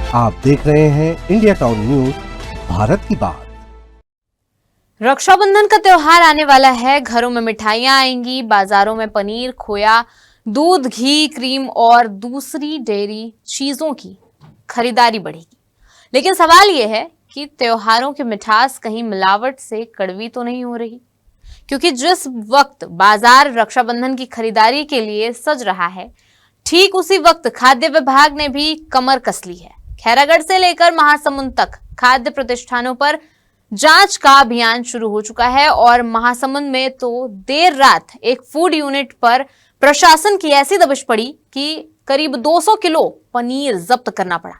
आप देख रहे हैं इंडिया टाउन न्यूज, भारत की बात। रक्षाबंधन का त्योहार आने वाला है। घरों में मिठाइयां आएंगी, बाजारों में पनीर, खोया, दूध, घी, क्रीम और दूसरी डेयरी चीजों की खरीदारी बढ़ेगी। लेकिन सवाल यह है कि त्योहारों की मिठास कहीं मिलावट से कड़वी तो नहीं हो रही? क्योंकि जिस वक्त बाजार रक्षाबंधन की खरीदारी के लिए सज रहा है, ठीक उसी वक्त खाद्य विभाग ने भी कमर कस ली है। खैरागढ़ से लेकर महासमुंद तक खाद्य प्रतिष्ठानों पर जांच का अभियान शुरू हो चुका है और महासमुंद में तो देर रात एक फूड यूनिट पर प्रशासन की ऐसी दबिश पड़ी कि करीब 200 किलो पनीर जब्त करना पड़ा।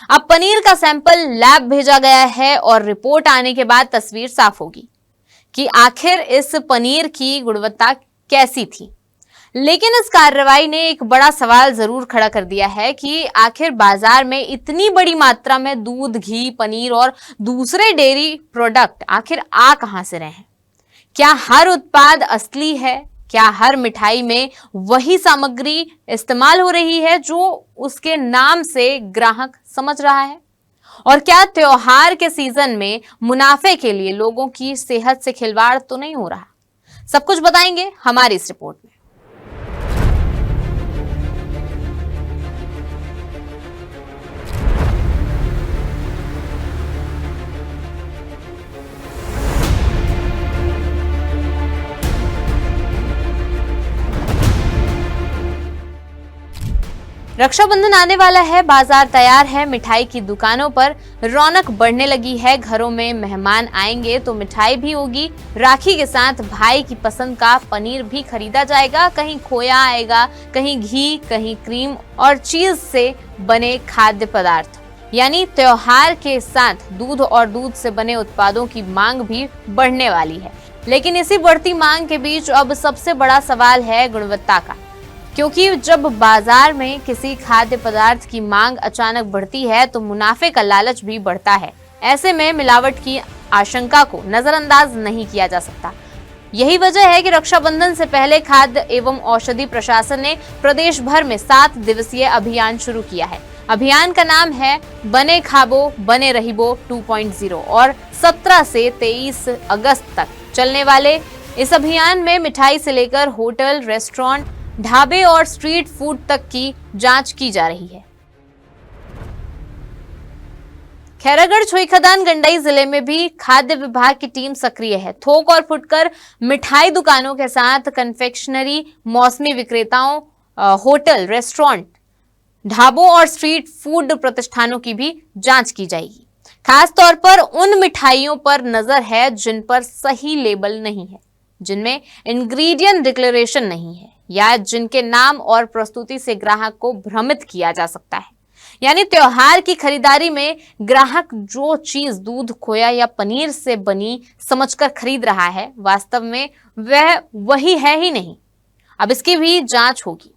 अब पनीर का सैंपल लैब भेजा गया है और रिपोर्ट आने के बाद तस्वीर साफ होगी कि आखिर इस पनीर की गुणवत्ता कैसी थी। लेकिन इस कार्रवाई ने एक बड़ा सवाल जरूर खड़ा कर दिया है कि आखिर बाजार में इतनी बड़ी मात्रा में दूध, घी, पनीर और दूसरे डेयरी प्रोडक्ट आखिर आ कहां से रहे हैं? क्या हर उत्पाद असली है? क्या हर मिठाई में वही सामग्री इस्तेमाल हो रही है जो उसके नाम से ग्राहक समझ रहा है? और क्या त्योहार के सीजन में मुनाफे के लिए लोगों की सेहत से खिलवाड़ तो नहीं हो रहा? सब कुछ बताएंगे हमारी इस रिपोर्ट में। रक्षाबंधन आने वाला है, बाजार तैयार है, मिठाई की दुकानों पर रौनक बढ़ने लगी है। घरों में मेहमान आएंगे तो मिठाई भी होगी। राखी के साथ भाई की पसंद का पनीर भी खरीदा जाएगा। कहीं खोया आएगा, कहीं घी, कहीं क्रीम और चीज से बने खाद्य पदार्थ। यानी त्योहार के साथ दूध और दूध से बने उत्पादों की मांग भी बढ़ने वाली है। लेकिन इसी बढ़ती मांग के बीच अब सबसे बड़ा सवाल है गुणवत्ता का, क्योंकि जब बाजार में किसी खाद्य पदार्थ की मांग अचानक बढ़ती है तो मुनाफे का लालच भी बढ़ता है। ऐसे में मिलावट की आशंका को नजरअंदाज नहीं किया जा सकता। यही वजह है कि रक्षाबंधन से पहले खाद्य एवं औषधि प्रशासन ने प्रदेश भर में 7 दिवसीय अभियान शुरू किया है। अभियान का नाम है बने खाबो बने रहिबो 2.0 और 17 से 23 अगस्त तक चलने वाले इस अभियान में मिठाई से लेकर होटल, रेस्टोरेंट, ढाबे और स्ट्रीट फूड तक की जांच की जा रही है। खैरागढ़, छुईखदान, गंडई जिले में भी खाद्य विभाग की टीम सक्रिय है। थोक और फुटकर मिठाई दुकानों के साथ कन्फेक्शनरी, मौसमी विक्रेताओं, होटल, रेस्टोरेंट, ढाबों और स्ट्रीट फूड प्रतिष्ठानों की भी जांच की जाएगी। खास तौर पर उन मिठाइयों पर नजर है जिन पर सही लेबल नहीं है, जिनमें इंग्रेडिएंट डिक्लेरेशन नहीं है या जिनके नाम और प्रस्तुति से ग्राहक को भ्रमित किया जा सकता है। यानी त्योहार की खरीदारी में ग्राहक जो चीज दूध, खोया या पनीर से बनी समझकर खरीद रहा है, वास्तव में वह वही है ही नहीं। अब इसकी भी जांच होगी।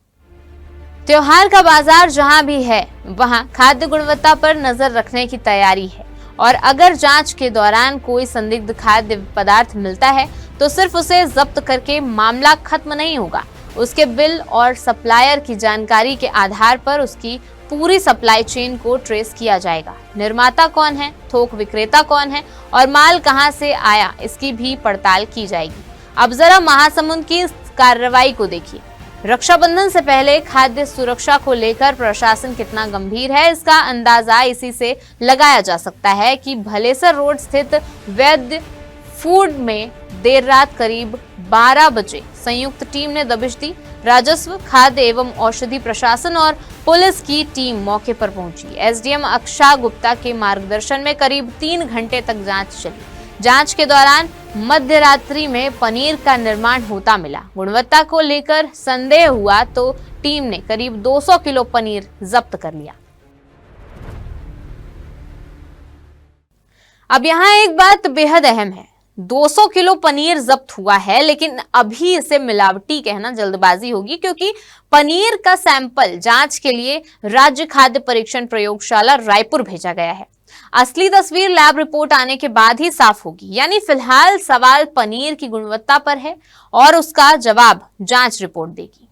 त्योहार का बाजार जहां भी है वहां खाद्य गुणवत्ता पर नजर रखने की तैयारी है और अगर जांच के दौरान कोई संदिग्ध खाद्य पदार्थ मिलता है तो सिर्फ उसे जब्त करके मामला खत्म नहीं होगा। उसके बिल और सप्लायर की जानकारी के आधार पर उसकी पूरी सप्लाई चेन को ट्रेस किया जाएगा। निर्माता कौन है, थोक विक्रेता कौन है और माल कहां से आया, इसकी भी पड़ताल की जाएगी। अब जरा महासमुंद की कार्रवाई को देखिए। रक्षाबंधन से पहले खाद्य सुरक्षा को लेकर प्रशासन कितना गंभीर है, इसका अंदाजा इसी से लगाया जा सकता है कि भलेसर रोड स्थित वैद्य फूड में देर रात करीब 12 बजे संयुक्त टीम ने दबिश दी। राजस्व, खाद्य एवं औषधि प्रशासन और पुलिस की टीम मौके पर पहुंची। एसडीएम अक्षा गुप्ता के मार्गदर्शन में करीब 3 घंटे तक जांच चली। जांच के दौरान मध्य रात्रि में पनीर का निर्माण होता मिला। गुणवत्ता को लेकर संदेह हुआ तो टीम ने करीब 200 किलो पनीर जब्त कर लिया। अब यहाँ एक बात बेहद अहम है। 200 किलो पनीर जब्त हुआ है, लेकिन अभी इसे मिलावटी कहना जल्दबाजी होगी, क्योंकि पनीर का सैंपल जांच के लिए राज्य खाद्य परीक्षण प्रयोगशाला रायपुर भेजा गया है। असली तस्वीर लैब रिपोर्ट आने के बाद ही साफ होगी। यानी फिलहाल सवाल पनीर की गुणवत्ता पर है और उसका जवाब जांच रिपोर्ट देगी।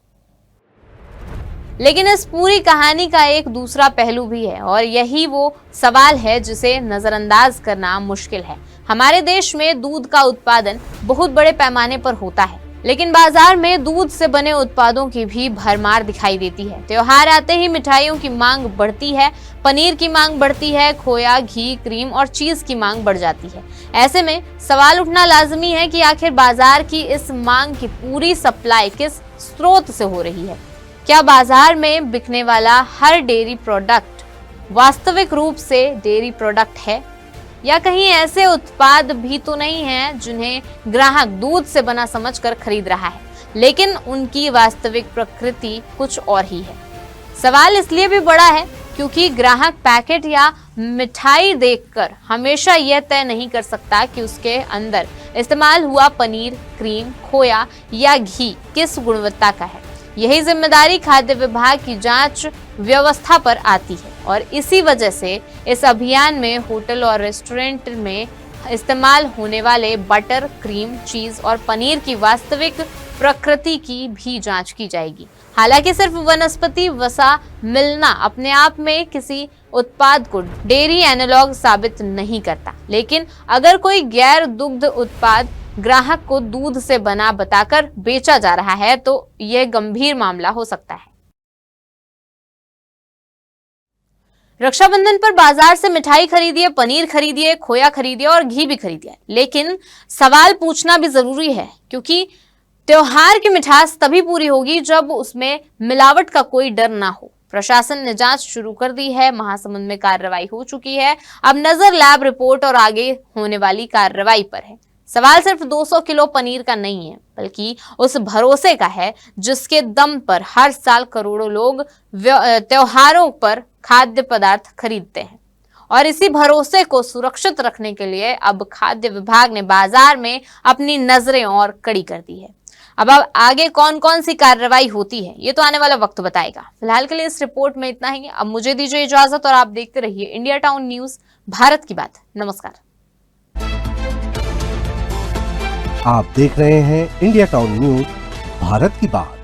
लेकिन इस पूरी कहानी का एक दूसरा पहलू भी है और यही वो सवाल है जिसे नजरअंदाज करना मुश्किल है। हमारे देश में दूध का उत्पादन बहुत बड़े पैमाने पर होता है, लेकिन बाजार में दूध से बने उत्पादों की भी भरमार दिखाई देती है। त्योहार आते ही मिठाइयों की मांग बढ़ती है, पनीर की मांग बढ़ती है, खोया, घी, क्रीम और चीज की मांग बढ़ जाती है। ऐसे में सवाल उठना लाजमी है कि आखिर बाजार की इस मांग की पूरी सप्लाई किस स्रोत से हो रही है। क्या बाजार में बिकने वाला हर डेयरी प्रोडक्ट वास्तविक रूप से डेयरी प्रोडक्ट है, या कहीं ऐसे उत्पाद भी तो नहीं हैं जिन्हें ग्राहक दूध से बना समझकर खरीद रहा है, लेकिन उनकी वास्तविक प्रकृति कुछ और ही है। सवाल इसलिए भी बड़ा है क्योंकि ग्राहक पैकेट या मिठाई देखकर हमेशा यह तय नहीं कर सकता कि उसके अंदर इस्तेमाल हुआ पनीर, क्रीम, खोया या घी किस गुणवत्ता का है। यही जिम्मेदारी खाद्य विभाग की जांच व्यवस्था पर आती है और इसी वजह से इस अभियान में होटल और रेस्टोरेंट में इस्तेमाल होने वाले बटर, क्रीम, चीज और पनीर की वास्तविक प्रकृति की भी जांच की जाएगी। हालांकि सिर्फ वनस्पति वसा मिलना अपने आप में किसी उत्पाद को डेयरी एनालॉग साबित नहीं करता, लेकिन अगर कोई गैर दुग्ध उत्पाद ग्राहक को दूध से बना बताकर बेचा जा रहा है तो यह गंभीर मामला हो सकता है। रक्षाबंधन पर बाजार से मिठाई खरीदिए, पनीर खरीदिए, खोया खरीदिए और घी भी खरीदिए, लेकिन सवाल पूछना भी जरूरी है क्योंकि त्योहार की मिठास तभी पूरी होगी जब उसमें मिलावट का कोई डर ना हो। प्रशासन ने जांच शुरू कर दी है, महासमुंद में कार्रवाई हो चुकी है। अब नजर लैब रिपोर्ट और आगे होने वाली कार्रवाई पर है। सवाल सिर्फ 200 किलो पनीर का नहीं है, बल्कि उस भरोसे का है जिसके दम पर हर साल करोड़ों लोग त्योहारों पर खाद्य पदार्थ खरीदते हैं। और इसी भरोसे को सुरक्षित रखने के लिए अब खाद्य विभाग ने बाजार में अपनी नजरें और कड़ी कर दी है। अब आगे कौन कौन सी कार्रवाई होती है ये तो आने वाला वक्त बताएगा। फिलहाल के लिए इस रिपोर्ट में इतना ही। अब मुझे दीजिए इजाजत और आप देखते रहिए इंडिया टाउन न्यूज, भारत की बात। नमस्कार। आप देख रहे हैं इंडिया टाउन न्यूज, भारत की बात।